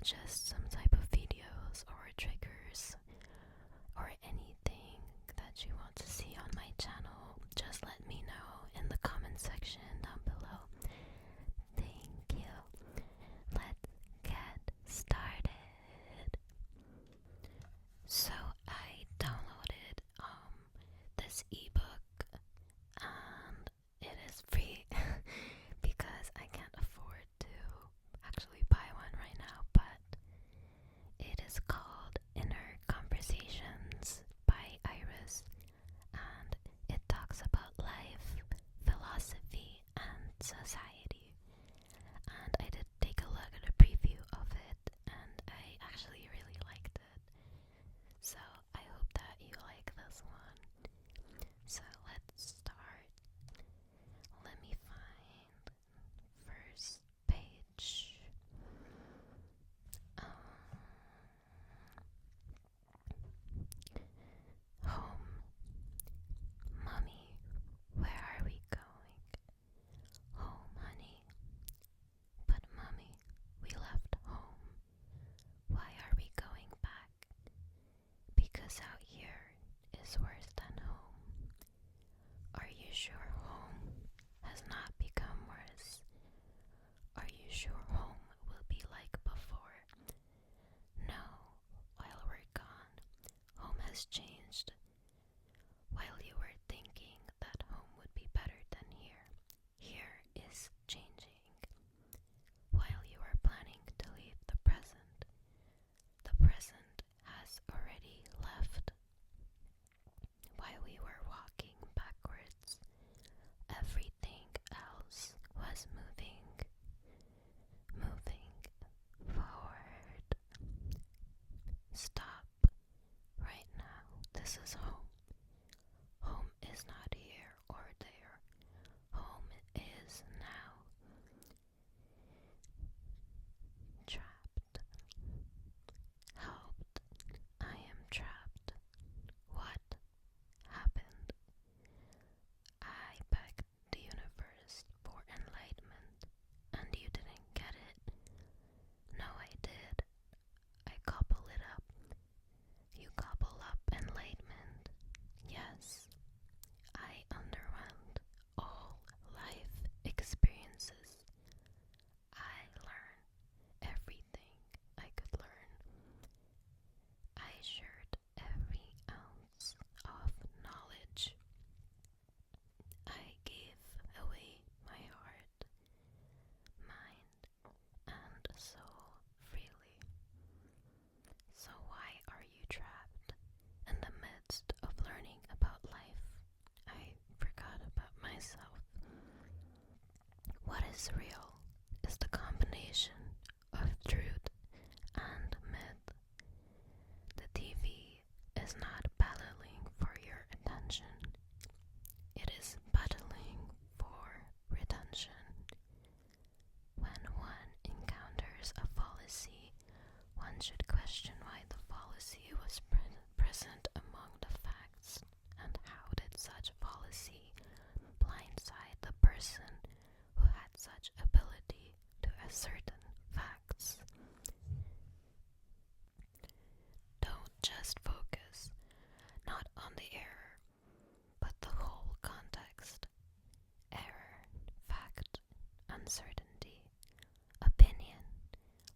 suggest some type of videos or triggers or anything that you want to see on my channel, just let me know in the comment section down below. Thank you. Let's get started. So I downloaded this ebook and it is free because I can't afford to actually buy one right now, but it is called Inner Conversations by Iris, and it talks about life, philosophy, and society. And I did take a look at a preview of it, and I actually really liked it. So I hope that you like this one. So let's start. Let me find first page. Home. Mommy, where are we going? Home, honey. But mommy, we left home. Why are we going back? Because out here is worse than home. Are you sure home has not become worse? Are you sure home will be like before? No, while we're gone, home has changed. While you were thinking that home would be better than here, here is changing. While you were planning to leave the present has already left. While we were walking backwards, everything else was moving forward. Stop right now. This is home. Home is not here or there. Home is now. Trapped. Helped. I am trapped. What happened? I begged the universe for enlightenment, and you didn't get it. No, I did. I gobble it up. You gobble up enlightenment. Yes, I underwent all life experiences. I learned everything I could learn. I shared every ounce of knowledge. I gave away my heart, mind, and soul freely. So why are you trapped in the midst of learning about life? I forgot about myself. What is real is the combination of truth and myth. The TV is not battling for your attention. It is battling for retention. When one encounters a fallacy, one should question why the fallacy was present among the facts, and how did such fallacy blindside the person who had such ability to ascertain facts. Don't just focus, not on the error, but the whole context. Error, fact, uncertainty, opinion,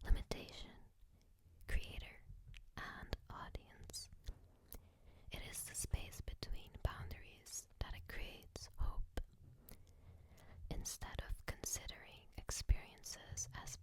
limitation, creator, and audience. It is the space between boundaries that it creates hope. Instead of considering experiences as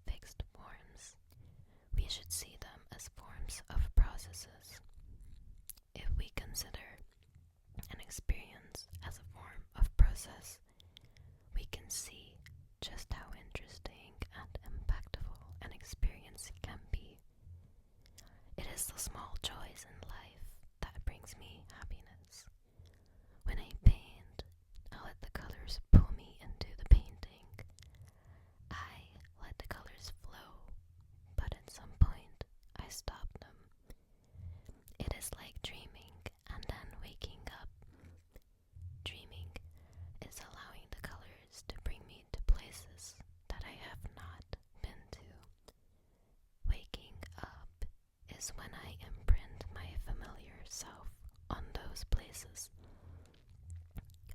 is when I imprint my familiar self on those places.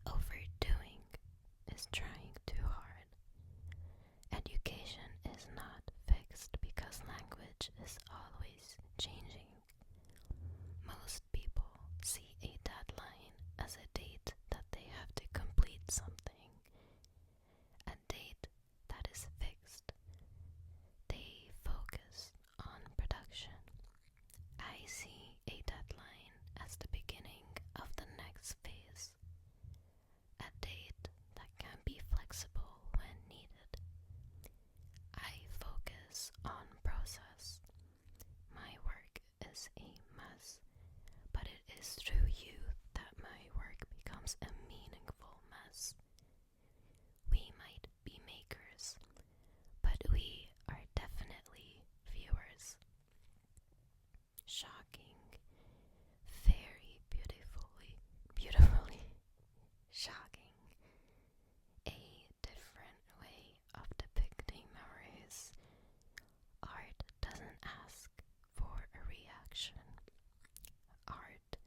Overdoing is trying too hard. Education is not fixed because language is always changing. Most people see a deadline as a date that they have to complete something, a date that is fixed. They focus on production. I see a deadline as the beginning of the next phase, a date that can be flexible when needed. I focus on process. My work is a mess, but it is through you that my work becomes a meaningful mess. We might be makers, but we are definitely viewers. Shocking, very beautifully shocking. A different way of depicting memories. Art doesn't ask for a reaction. Art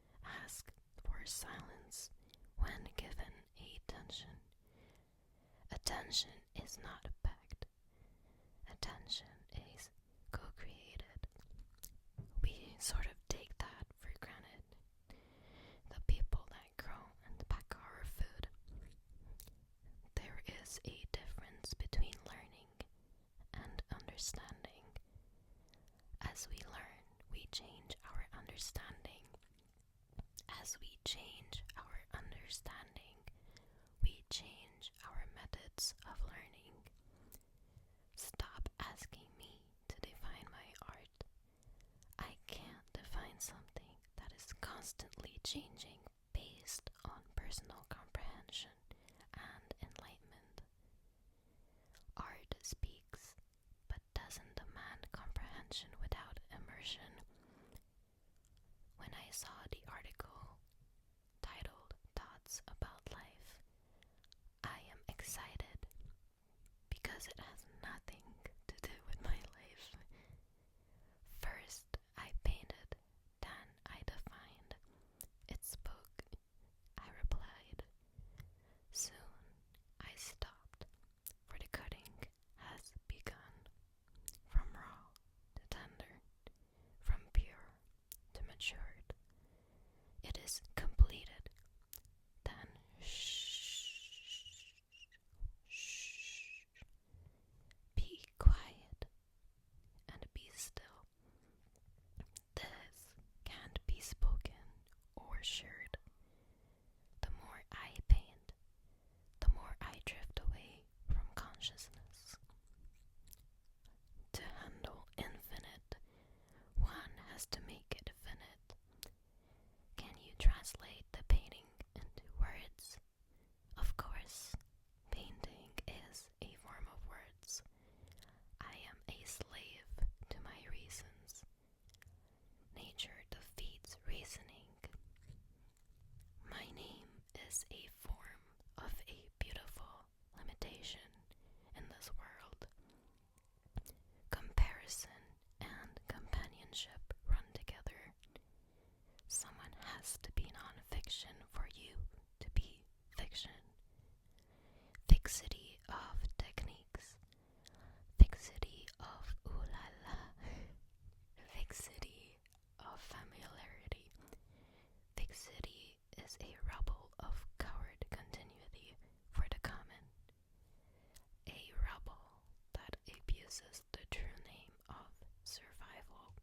asks for silence when given attention. Attention is not begged. Attention is co-created. We sort of take that for granted. The people that grow and pack our food. There is a difference between learning and understanding. As we learn, we change our understanding. As we change our understanding, we change our methods of learning. Stop asking me to define my art. I can't define something that is constantly changing based on personal comprehension and enlightenment. Art speaks, but doesn't demand comprehension without immersion. When I saw the article titled Thoughts About Life, I am excited because it has nothing to do with my life. First, I painted, then I defined. It spoke, I replied. Soon, I stopped, for the cutting has begun. From raw to tender, from pure to matured. It is completed. Then shh, be quiet and be still. This can't be spoken or shared. The more I paint, the more I drift away from consciousness. To handle infinite, one has to make it finite. Can you translate the painting into words? Of course, painting is a form of words. I am a slave to my reasons. Nature defeats reasoning. My name is a form of a beautiful limitation in this world. Comparison and companionship run together. Someone has to be non-fiction for you to be fiction. Fixity of techniques. Fixity of ooh la la. Fixity of familiarity. Fixity is a rubble of coward continuity for the common. A rubble that abuses the true name of survival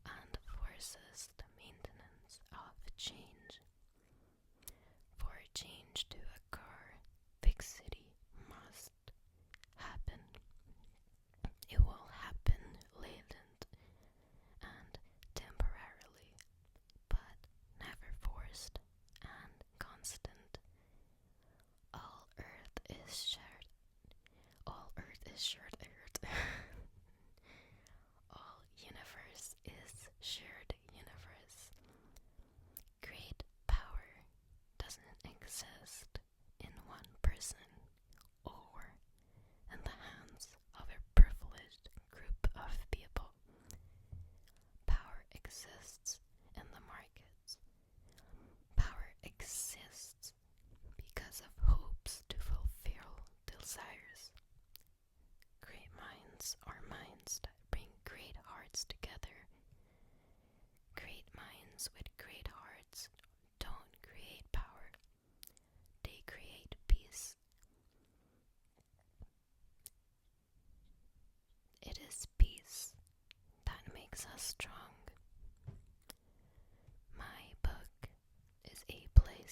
and forces the maintenance of change. For change to occur, fixity must happen. It will happen latent and temporarily, but never forced and constant. All earth is shared earth.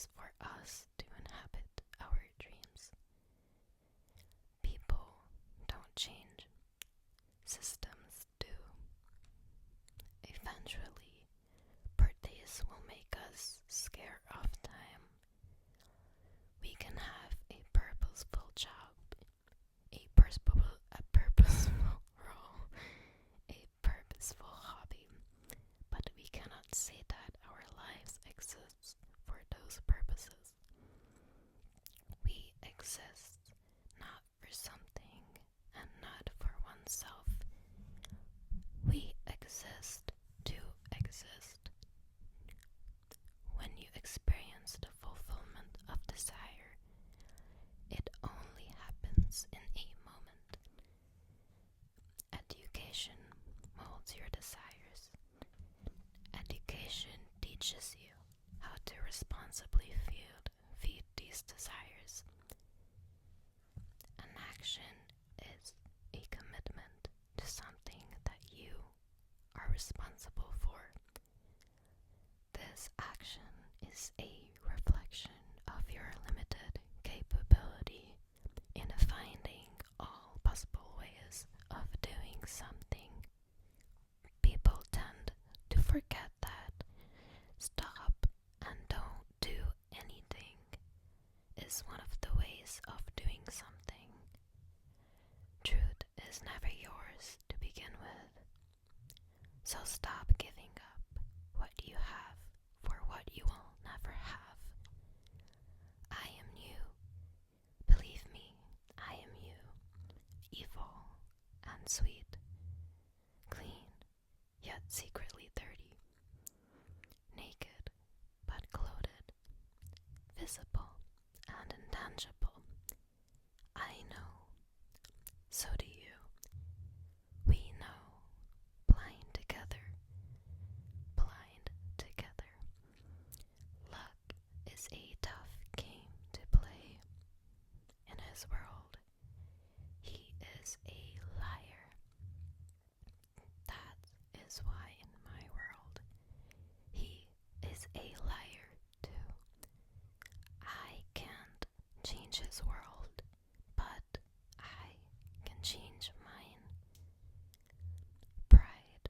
place for us to inhabit our dreams. People don't change, systems do. Eventually, birthdays will make us scared of time. We can have a purposeful job, a purposeful role, a purposeful hobby, but we cannot say that our lives exist for those purposes. We exist not for something and not for oneself. We exist to exist. When you experience the fulfillment of desire, it only happens in a moment. Education molds your desires. Education teaches you how to responsibly feed these desires. An action is a commitment to something that you are responsible for. This action is a reflection of your limited capability in finding all possible ways of doing something. People tend to forget that stop and don't do anything is one of the ways of doing something. Truth is never yours to begin with. So stop giving up what you have for what you will never have. I am you. Believe me, I am you. Evil and sweet. Clean, yet secretly dirty. Naked, but clothed. Visible and intangible. I know. So do you. We know. Blind together. Blind together. Luck is a tough game to play. In his world, he is a liar. That is why in my world, he is a liar too. I can't change his world, but I can change mine. Pride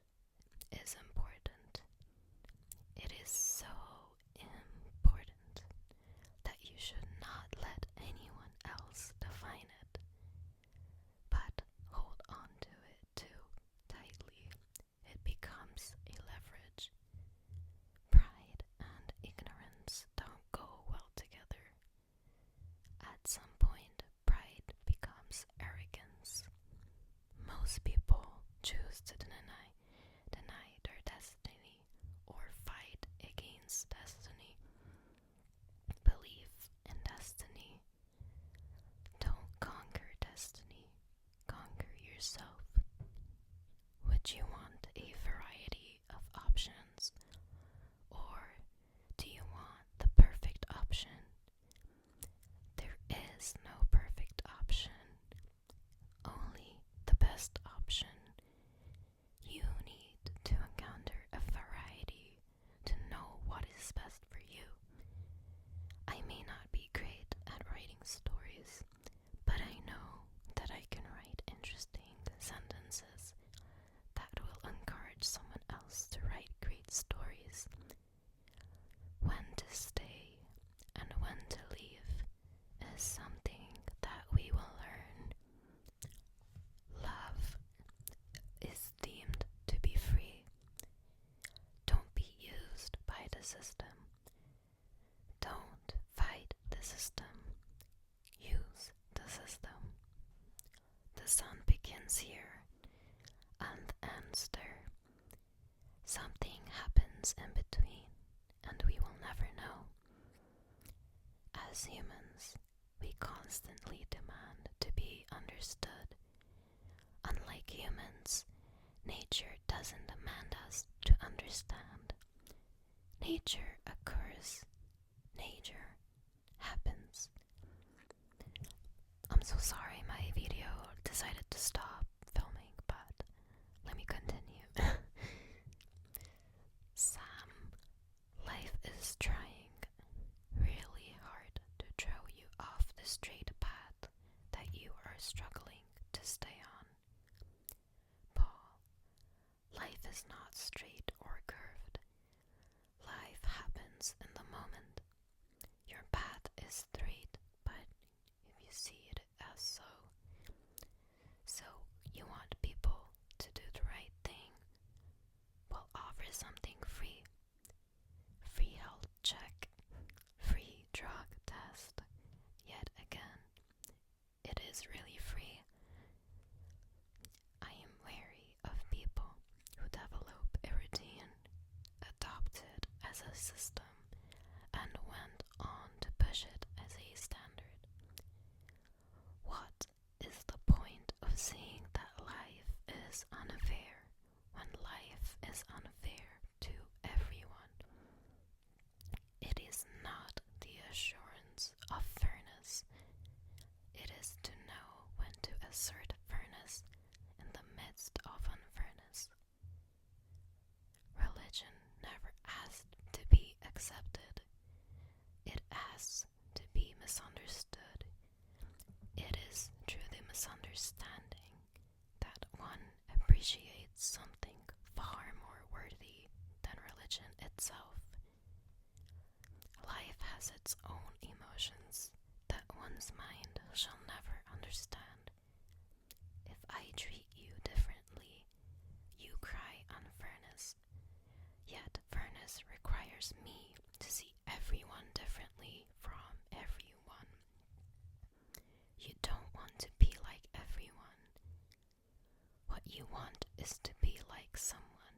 is important. It is so important that you should not let anyone else define it, but hold on to it too tightly. It becomes a leverage. Pride and ignorance don't go well together. At some point, pride becomes arrogance. Most people choose to deny their destiny or fight against destiny. Believe in destiny. Don't conquer destiny. Conquer yourself. Would you want a variety of options? Or do you want the perfect option? There is no perfect option, only the best option. You need to encounter a variety to know what is best for you. I may not be great at writing stories, but I know that I can write interesting sentences that will encourage someone else to write great stories. When to stay and when to leave is something that we will learn. Love is deemed to be free. Don't be used by the system. Don't fight the system. Use the system. The sun begins here and ends there. Something happens in between, and we will never know. As humans, we constantly demand to be understood. Unlike humans, nature doesn't demand us to understand. Nature occurs. Nature happens. I'm so sorry my video decided to stop filming, but let me continue. Sam, life is trying, really straight path that you are struggling to stay on. Paul, life is not straight or curved. Life happens in the moment. Your path is straight, but if you see it as so you want people to do the right thing, we'll offer something free. Free health check, free drug test. Yet again, it is really free. I am wary of people who develop a routine, adopt it as a system, and went on to push it as a standard. What is the point of saying that life is unfair when life is unfair to everyone? It is not the assurance of fairness. It is to know when to assert fairness in the midst of unfairness. Religion never asked to be accepted. It asks to be misunderstood. It is through the misunderstanding that one appreciates something far more worthy than religion itself. Life has its own emotions that one's mind shall never understand. If I treat you differently, you cry unfairness. Yet fairness requires me to see everyone differently from everyone. You don't want to be like everyone. What you want is to be like someone.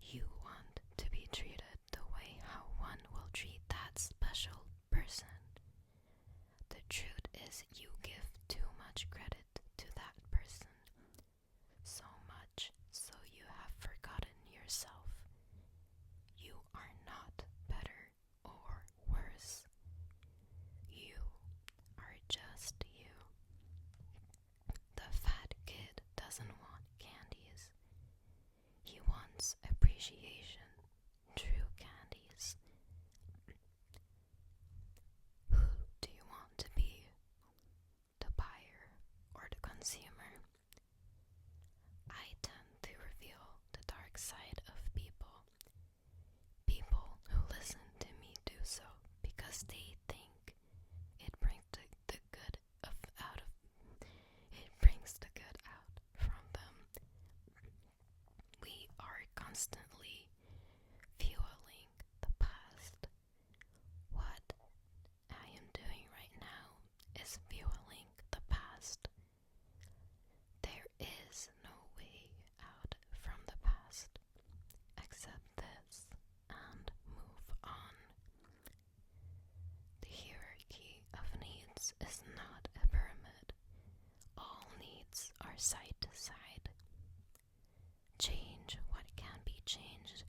You want to be treated the way how one will treat that special person. The truth is you give too much credit to that person. So much so you have forgotten yourself. You are not better or worse. You are just you. The fat kid doesn't want candies. He wants appreciation, true candies. Who do you want to be? The buyer or the consumer? I tend to reveal the dark side of people. People who listen to me do so because they think it brings the good out from them. We are constantly fueling the past. What I am doing right now is fueling the past. There is no way out from the past. Accept this and move on. The hierarchy of needs is not a pyramid. All needs are side to side. Change what can be changed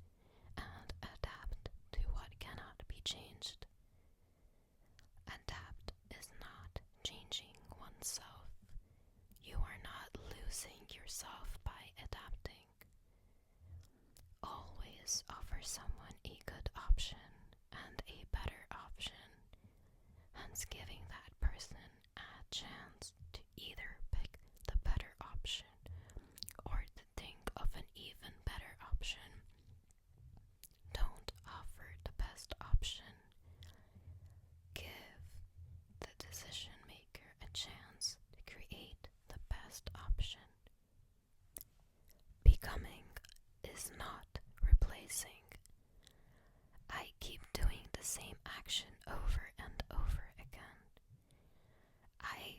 and adapt to what cannot be changed. Adapt is not changing oneself. You are not losing yourself by adapting. Always offer someone a good option and a better option, hence giving that person a chance to either pick the better option or to think of an even better option. Don't offer the best option. Give the decision maker a chance to create the best option. Becoming is not replacing. I keep doing the same action over and over again. I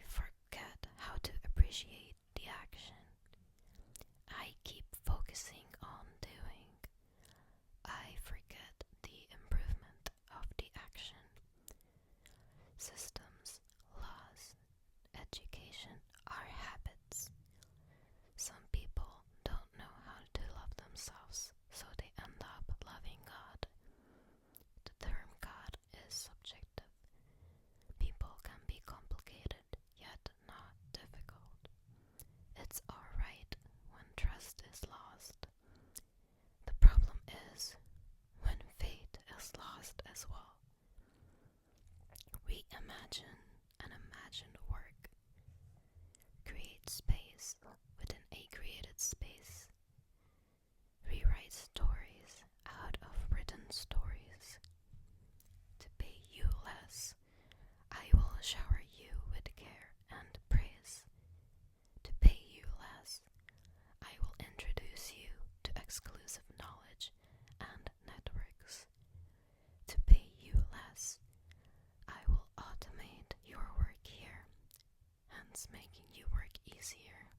is making you work easier.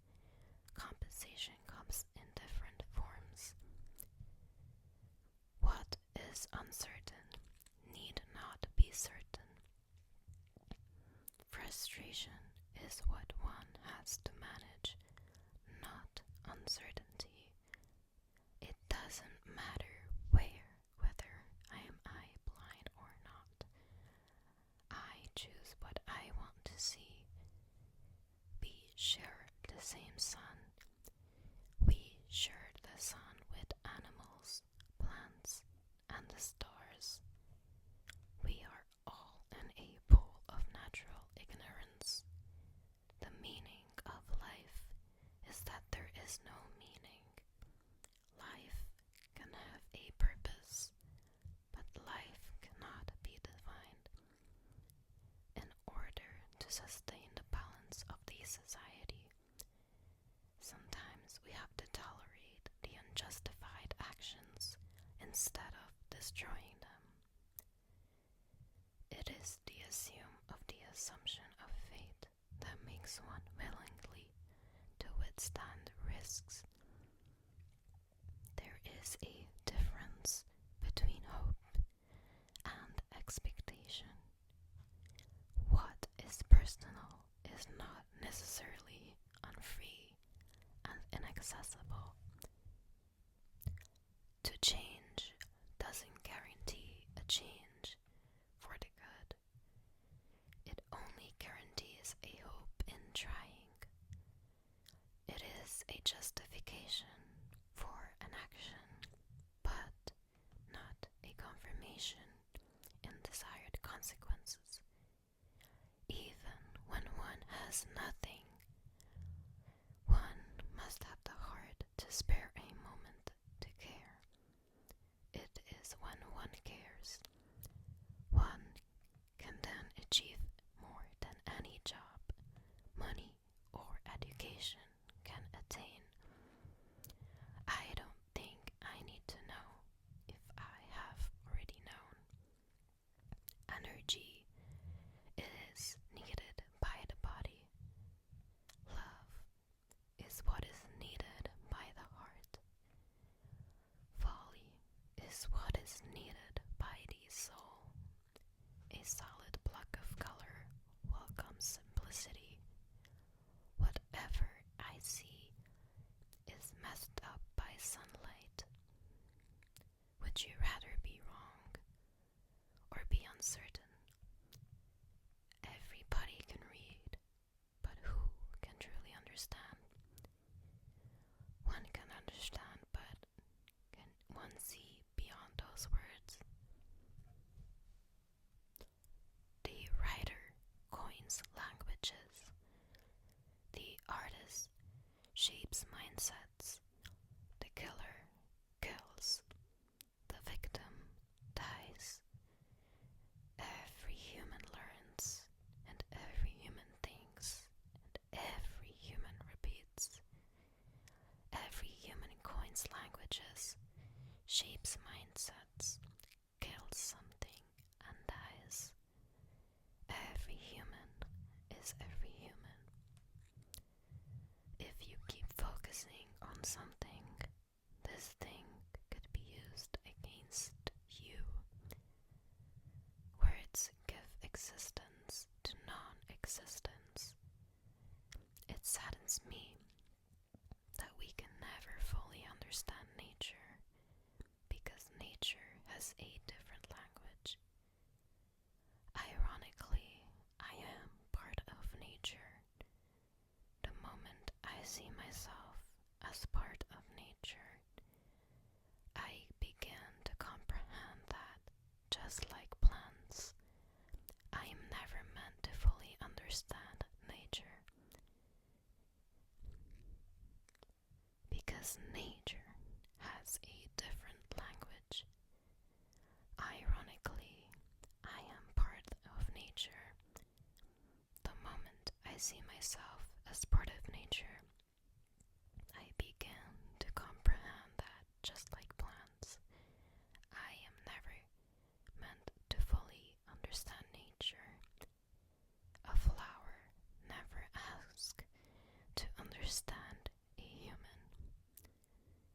Compensation comes in different forms. What is uncertain need not be certain. Frustration is what one has to manage, not uncertainty. It doesn't matter whether I am eye blind or not. I choose what I want to see. We share the same sun. We share the sun with animals, plants, and the stars. We are all in a pool of natural ignorance. The meaning of life is that there is no meaning. Life can have a purpose, but life cannot be defined. In order to sustain the balance of the society, sometimes we have to tolerate the unjustified actions instead of destroying them. It is the assumption of fate that makes one willingly to withstand risks. There is a difference between hope and expectation. What is personal is not necessarily unfree and inaccessible. To change doesn't guarantee a change for the good. It only guarantees a hope in trying. It is a justification for an action, but not a confirmation in desired consequences. Even when one has nothing, one must have the heart to spare a moment to care. It is when one cares, one can then achieve more than any job, money, or education can attain. I don't think I need to know if I have already known. Energy is needed by the body. Love is what is needed by the heart. Folly is what is needed by the soul. A solid block of color welcomes simplicity. Whatever I see is messed up by sunlight. Would you rather be wrong or be uncertain? Everybody can read, but who can truly understand? One can understand, but can one see beyond those words? The writer coins languages. The artist shapes mindsets. The killer kills. The victim dies. Every human learns, and every human thinks, and every human repeats. Every human coins languages, shapes mindsets, kills something, and dies. Every human is every human. If you keep focusing on something, this thing could be used against you. Words give existence to non-existence. It saddens me that we can never fully understand nature because nature has a different language. Ironically, I am part of nature. The moment I see myself as part of nature, I begin to comprehend that, just like plants, I am never meant to fully understand nature. Because nature has a different language. Ironically, I am part of nature. The moment I see myself as part of nature, I begin to comprehend that, just like plants, I am never meant to fully understand nature. A flower never asks understand a human.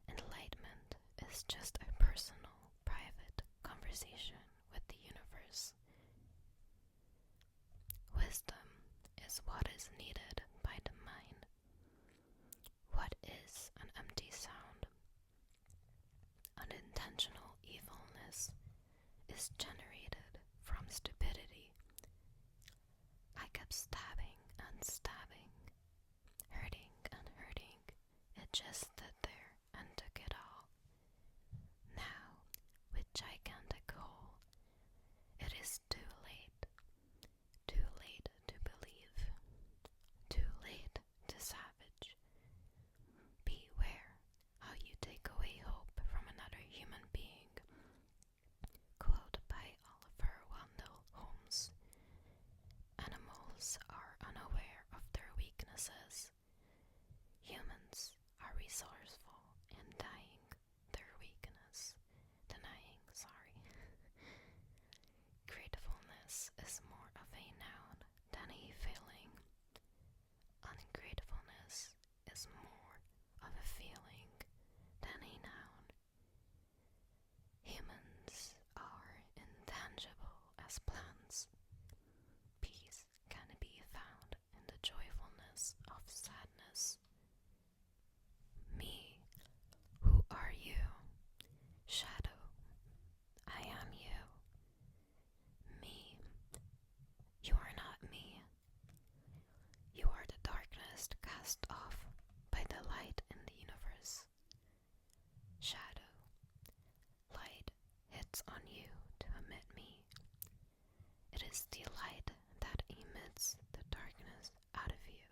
Enlightenment is just a personal, private conversation with the universe. Wisdom is what is needed by the mind. What is an empty sound? Unintentional evilness is generated from stupidity. I kept stabbing and stabbing, hurting and hurting. It just stood there and took it all. Now, with gigantic hole, it is too late. Too late to believe. Too late to savage. Beware how you take away hope from another human being. Quote by Oliver Wendell Holmes. Animals are unaware of their weaknesses. Humans are resourceful in denying their weakness. Gratefulness is more of a noun than a feeling. Ungratefulness is more of a feeling than a noun. Humans are intangible as plants. Peace can be found in the joyfulness of sadness. Me, who are you? Shadow, I am you. Me, you are not me. You are the darkness cast off by the light in the universe. Shadow, light hits on you to emit me. It is the light that emits the darkness out of you.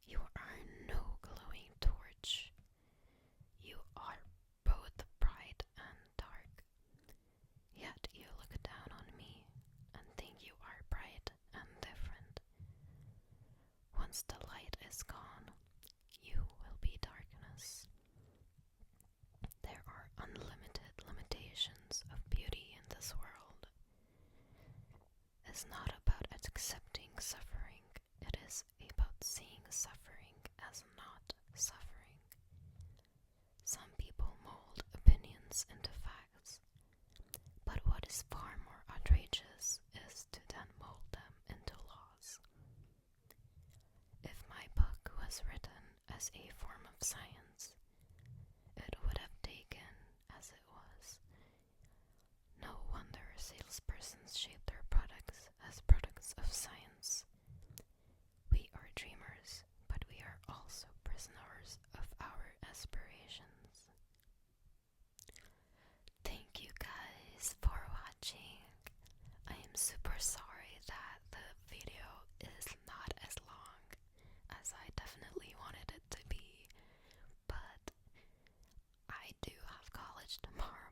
You are no glowing torch. You are both bright and dark. Yet you look down on me and think you are bright and different. Once the light is gone, you will be darkness. There are unlimited limitations of beauty in this world. It's not about accepting suffering, it is about seeing suffering as not suffering. Some people mold opinions into facts, but what is far more outrageous is to then mold them into laws. If my book was written as a form of science, it would have taken as it was. No wonder salespersons shape their products as products of science. We are dreamers, but we are also prisoners of our aspirations. Thank you guys for watching. I am super sorry that the video is not as long as I definitely wanted it to be, but I do have college tomorrow.